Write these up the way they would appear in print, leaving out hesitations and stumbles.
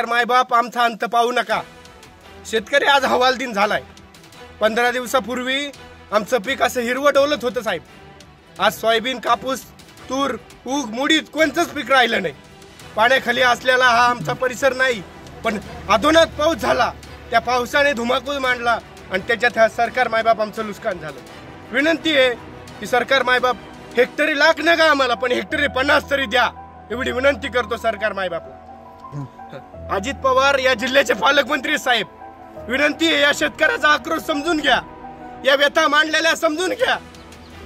सरकार मायबाप आमचा अंत पाहू नका. शेतकरी आज हवालदिन झालाय. 15 दिवसापूर्वी आमचं पीक असं हिरवं डोलत होतं साहेब. आज सोयाबीन, कापूस, तूर, ऊग, मुडीत कोणतंच पीक राहिलं नाही. पाण्याखाली असलेला हा आमचा परिसर नाही, पण अधोनात पाऊस झाला. त्या पावसाने धुमाकूळ मांडला आणि त्याच्यात हा सरकार मायबाप आमचं नुकसान झालं. विनंती आहे की सरकार मायबाप हेक्टरी लाख नका आम्हाला, पण हेक्टरी 50 तरी द्या, एवढी विनंती करतो सरकार मायबाप. अजित पवार या जिल्ह्याचे पालकमंत्री साहेब, विनंती आहे या शेतकऱ्याचा आक्रोश समजून घ्या, या व्यथा मांडलेल्या समजून घ्या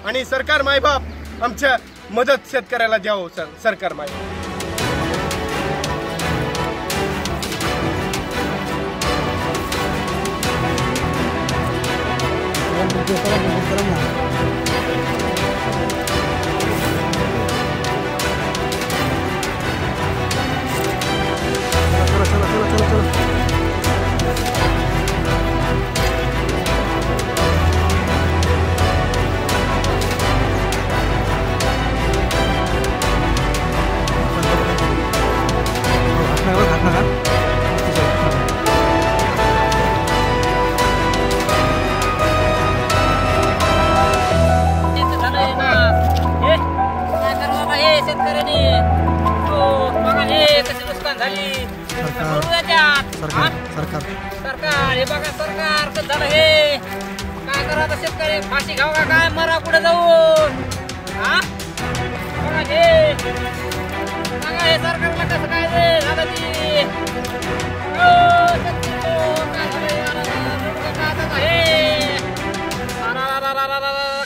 आणि सरकार मायबाप आमच्या मदत शेतकऱ्याला द्यावं. सरकार मायबाप सरकार हे बघा, सरकार कसं झालं हे. काय करा आता शेतकरी, फाशी खाऊ का काय, मरा कुठे जाऊन. हा बघा हे, बघा हे सरकारला कसं काय रे झालं ती.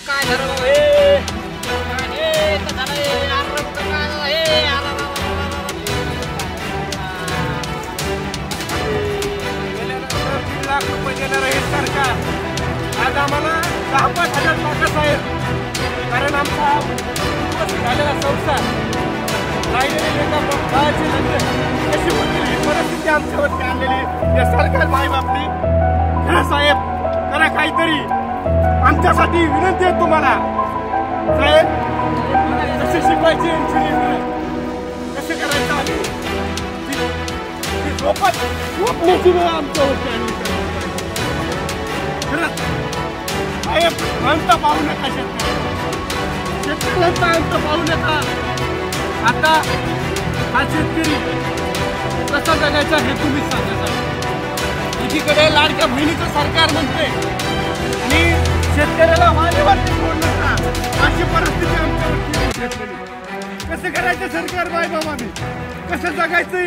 काय झालं हे, कसं झालं सरकार. आज आम्हाला 10,000 मागास आहेत, कारण आमचा झालेला संसार राहिलेले कशी होतील ही परिस्थिती आमच्यावरती आणलेली या सरकार मायबापनी. खरं साहेब, करा काहीतरी, आमच्यासाठी विनंती आहे तुम्हाला. साहेब कसे शिकवायचे, कसे करायचं, आम्ही झोपण्याची वेळ आमच्यावरती आणली. साहेब अंत पाहू नका, शेतकऱ्यांचा अंत पाहू नका. आता हा शेतकरी कसा जगायचा हे तुम्ही सांगा. एकीकडे लाडक्या बहिणीचं सरकार म्हणते आणि शेतकऱ्याला वालीवरती सोड नका, अशी परिस्थिती आमच्यावरती. कसं करायचं सरकार मायबाप, आम्ही कसं जगायचं,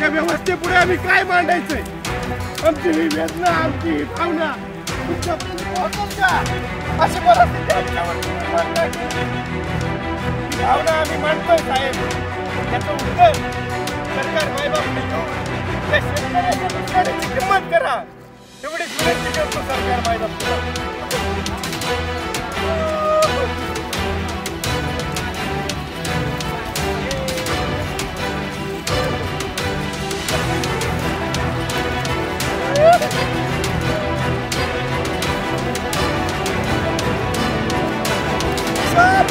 या व्यवस्थेपुढे आम्ही काय मांडायचंय. आमची ही वेदना, आमची ही भावना तुमच्यापर्यंत पोहोचल का, अशी परिस्थिती आमच्यावरती भावना आम्ही मांडतोय साहेब. याचं उत्तर सरकार मायबापने घेऊन या शेतकऱ्याच्या नुकसानीची किंमत करा, एवढीच विनंती करतो सरकार मायबाप. साहेब